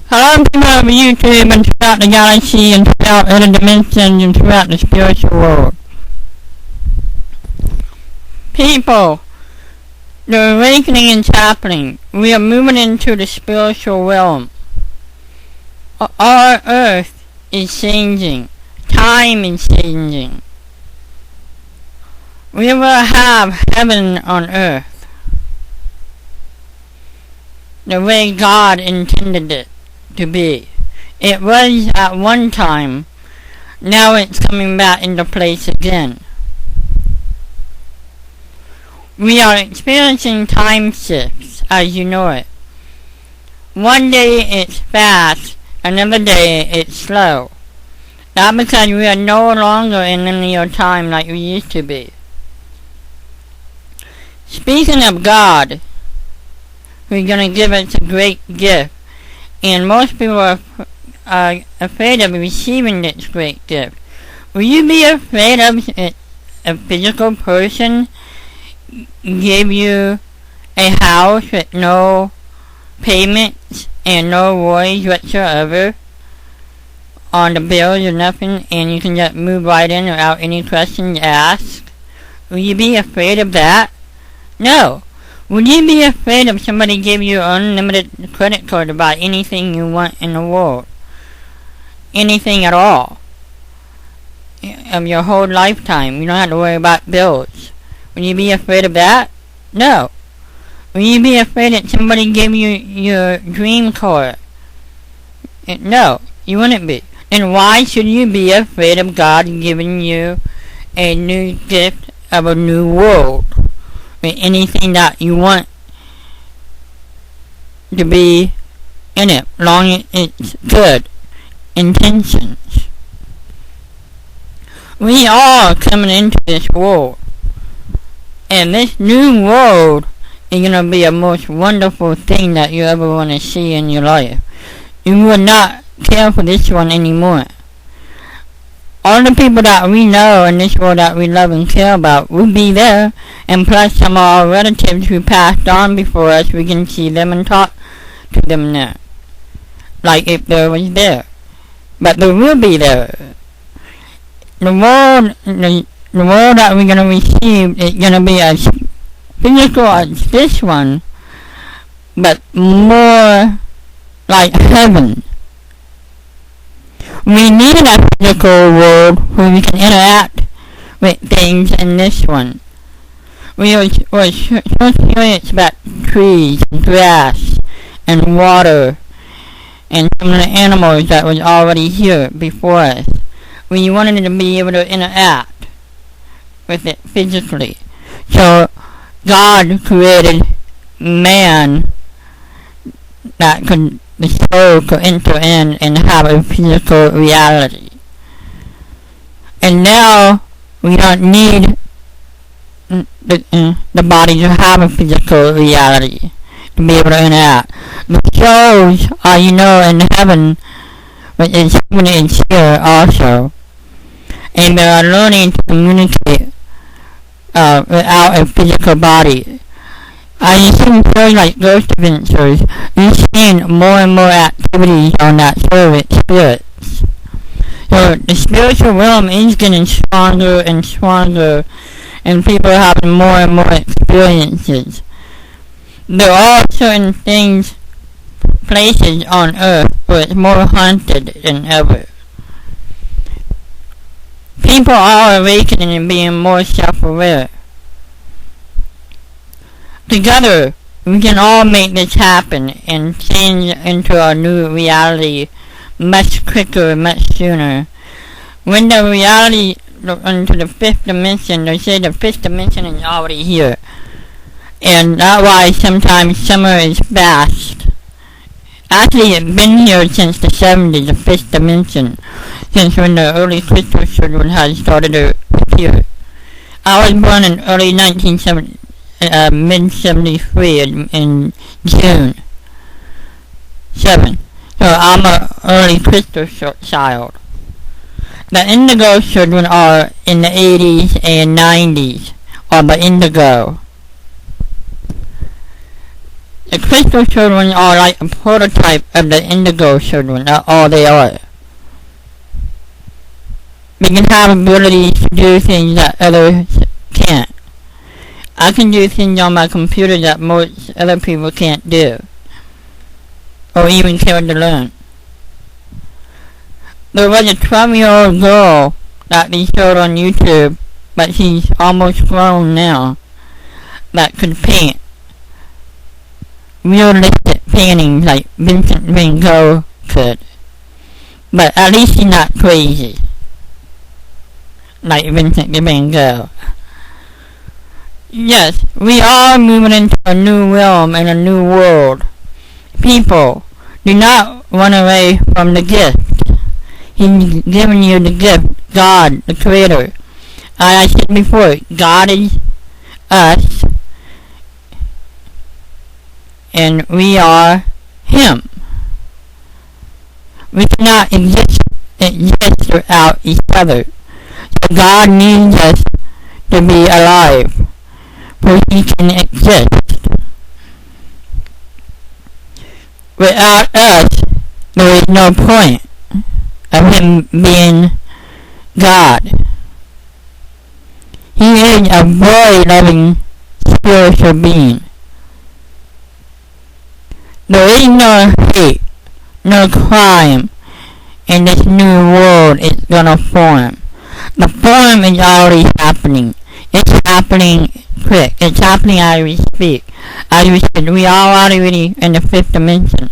Hello, people of YouTube and throughout the galaxy and throughout other dimensions and throughout the spiritual world. People, the awakening is happening. We are moving into the spiritual realm. Our earth is changing. Time is changing. We will have heaven on earth, the way God intended it to be. It was at one time. Now it's coming back into place again. We are experiencing time shifts as you know it. One day it's fast, another day it's slow. That's because we are no longer in linear time like we used to be. Speaking of God, who's going to give us a great gift, and most people are afraid of receiving this great gift. Will you be afraid of a physical person give you a house with no payments and no worries whatsoever on the bills or nothing, and you can just move right in without any questions asked? Will you be afraid of that? No. Would you be afraid if somebody gave you unlimited credit card to buy anything you want in the world? Anything at all. Of your whole lifetime. You don't have to worry about bills. Would you be afraid of that? No. Would you be afraid that somebody gave you your dream car? No, you wouldn't be. And why should you be afraid of God giving you a new gift of a new world? Anything that you want to be in it, long as it's good intentions. We are coming into this world, and this new world is going to be a most wonderful thing that you ever want to see in your life. You will not care for this one anymore. All the people that we know in this world that we love and care about will be there, and plus some of our relatives who passed on before us, we can see them and talk to them now, like if they was there. But they will be there. The world that we're going to receive is going to be as physical as this one, but more like heaven. We need a physical world where we can interact with things in this one. We were so curious about trees and grass and water and some of the animals that was already here before us. We wanted to be able to interact with it physically. So God created man that the soul could enter in and have a physical reality. And now we don't need the body to have a physical reality to be able to interact. The souls are, in heaven, but it's heaven is here also. And they are learning to communicate without a physical body. You see shows like Ghost Adventures, you've seen more and more activities on that show with spirits. So the spiritual realm is getting stronger and stronger, and people are having more and more experiences. There are certain things, places on earth where it's more haunted than ever. People are awakening and being more self-aware. Together, we can all make this happen and change into a new reality much quicker, much sooner. When the reality into the fifth dimension, they say the fifth dimension is already here. And that's why sometimes summer is fast. Actually, it's been here since the 70s, the fifth dimension, since when the early crystal children had started to appear. I was born in early 1970. Mid-73 in June 7. So I'm an early crystal child. The indigo children are in the 80s and 90s, or the indigo. The crystal children are like a prototype of the indigo children. That's all they are. We can have abilities to do things that others can't. I can do things on my computer that most other people can't do, or even care to learn. There was a 12-year-old girl that we showed on YouTube, but she's almost grown now, that could paint realistic paintings like Vincent van Gogh could. But at least she's not crazy like Vincent van Gogh. Yes, we are moving into a new realm and a new world. People, do not run away from the gift. He's giving you the gift, God, the Creator. I said before, God is us, and we are Him. We cannot exist without each other. So God needs us to be alive, for He can exist. Without us, there is no point of Him being God. He is a very loving spiritual being. There is no hate, no crime in this new world it's gonna form. The form is already happening. It's happening quick. It's happening as we speak. As we said, we are already in the fifth dimension.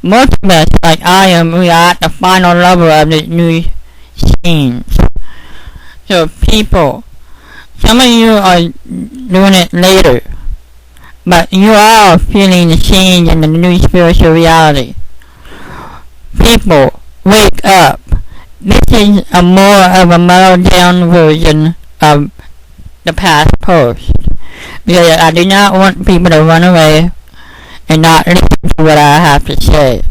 Most of us, like I am, we are at the final level of this new scene. So people, some of you are doing it later, but you are feeling the change in the new spiritual reality. People, wake up. This is a more of a mellowed down version of the past post. Because I do not want people to run away and not listen to what I have to say.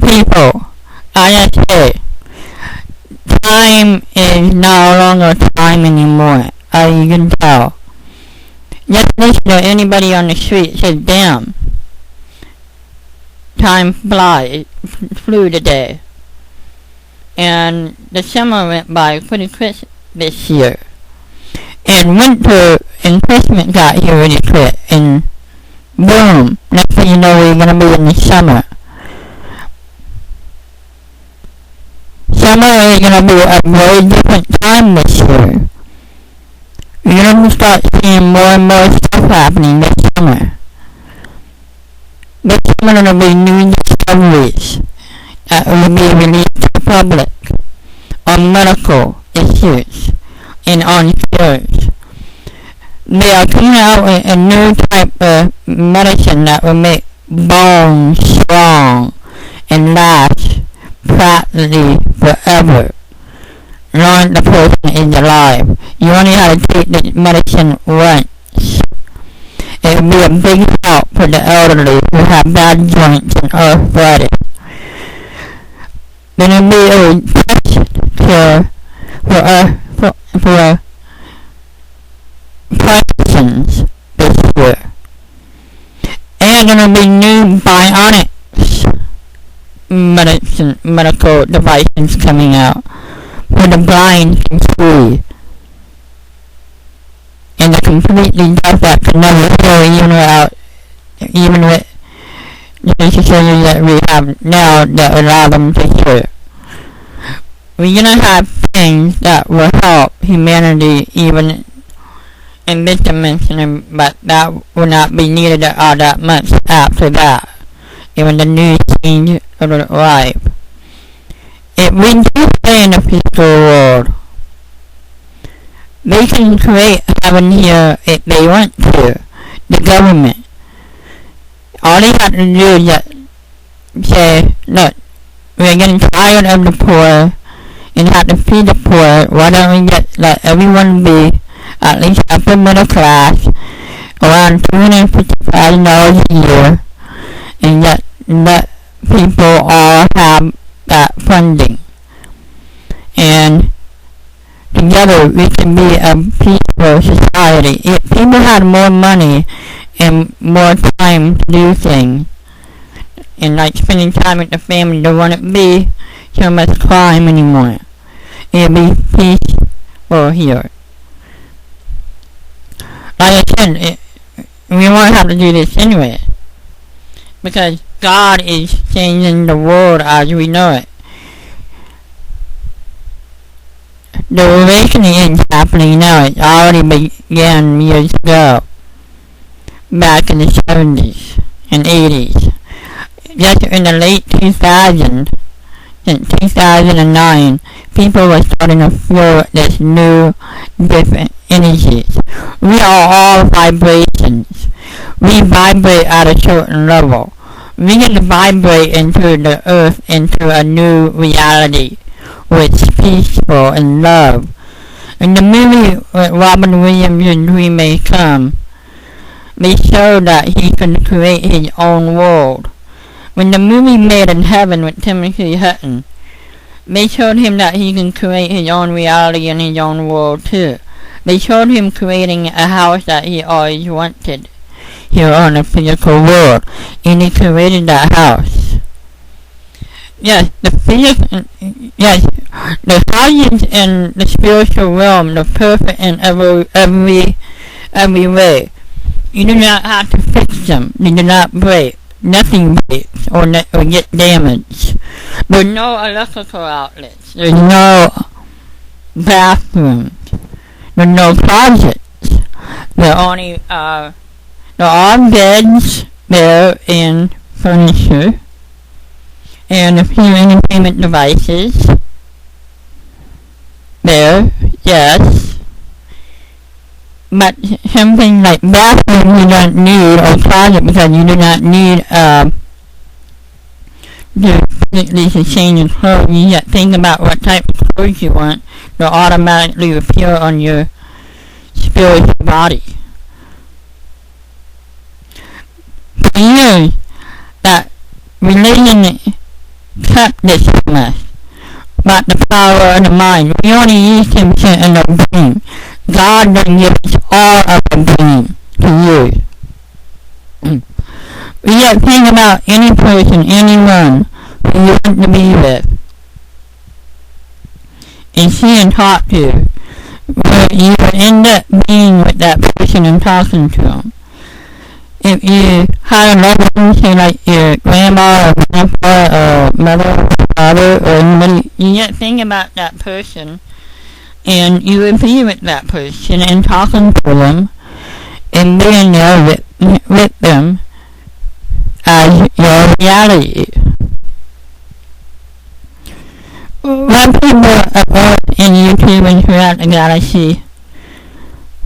People, I just say, time is no longer time anymore, as you can tell. Just listen to anybody on the street say, damn, time flew today. And the summer went by pretty quick this year. And winter and Christmas got here really quick. And boom, next thing you know, we're going to be in the summer. Summer is going to be a very different time this year. You're going to start seeing more and more stuff happening this summer. This summer there will be new discoveries that will be released to the public on medical issues and on cures. They are coming out with a new type of medicine that will make bones strong and last practically forever. Long the person is alive. You only have to take the medicine once. It will be a big help for the elderly who have bad joints and arthritis. Then it will be a test cure for Parkinson's this year. And there will be new bionics medical devices coming out for the blind can see. And the completely deaf that could never hear even with the necessary that we have now that allow them to hear. We're gonna have things that will help humanity even in this dimension, but that will not be needed all that much after that. Even the new change will arrive. If we do stay in the physical world, they can create heaven here if they want to. The government. All they have to do is just say, look, we're getting tired of the poor and have to feed the poor. Why don't we just let everyone be at least upper middle class, around $250,000 a year, and just let people all have that funding. And together we can be a peaceful society. If people had more money and more time to do things. And like spending time with the family, there wouldn't be so much crime anymore. It'll be peaceful here. Like I said, we won't have to do this anyway. Because God is changing the world as we know it. The awakening is happening now. It already began years ago. Back in the 70s and 80s. Just in the late 2000s, in 2009, people were starting to feel this new, different energies. We are all vibrations. We vibrate at a certain level. We get to vibrate into the earth, into a new reality, which is peaceful and love. In the movie with Robin Williams and Dream May Come, they showed that he can create his own world. When the movie Made in Heaven with Timothy Hutton, they showed him that he can create his own reality and his own world too. They showed him creating a house that he always wanted here on the physical world, and he created that house. Yes, the houses in the spiritual realm, the perfect in every way. You do not have to fix them. They do not break. Nothing breaks or get damaged. There's no electrical outlets. There's no bathrooms. There's no closets. There are beds there and furniture and a few entertainment devices there, yes. But something like bathroom you don't need, or closet, because you do not need to change your clothes. You just think about what type of clothes you want. They'll automatically appear on your spiritual body. For years, that religion kept this from us, about the power of the mind. We only use 10% of the brain. God doesn't give us all of the brain to use. We just think about any person, anyone who you want to be with, and see and talk to, where you would end up being with that person and talking to them. If you had a loved one, say like your grandma or grandpa or mother or father or anybody, you just think about that person, and you would be with that person and talking to them and being there with them as your reality. When people up in YouTube and throughout the galaxy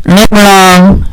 live long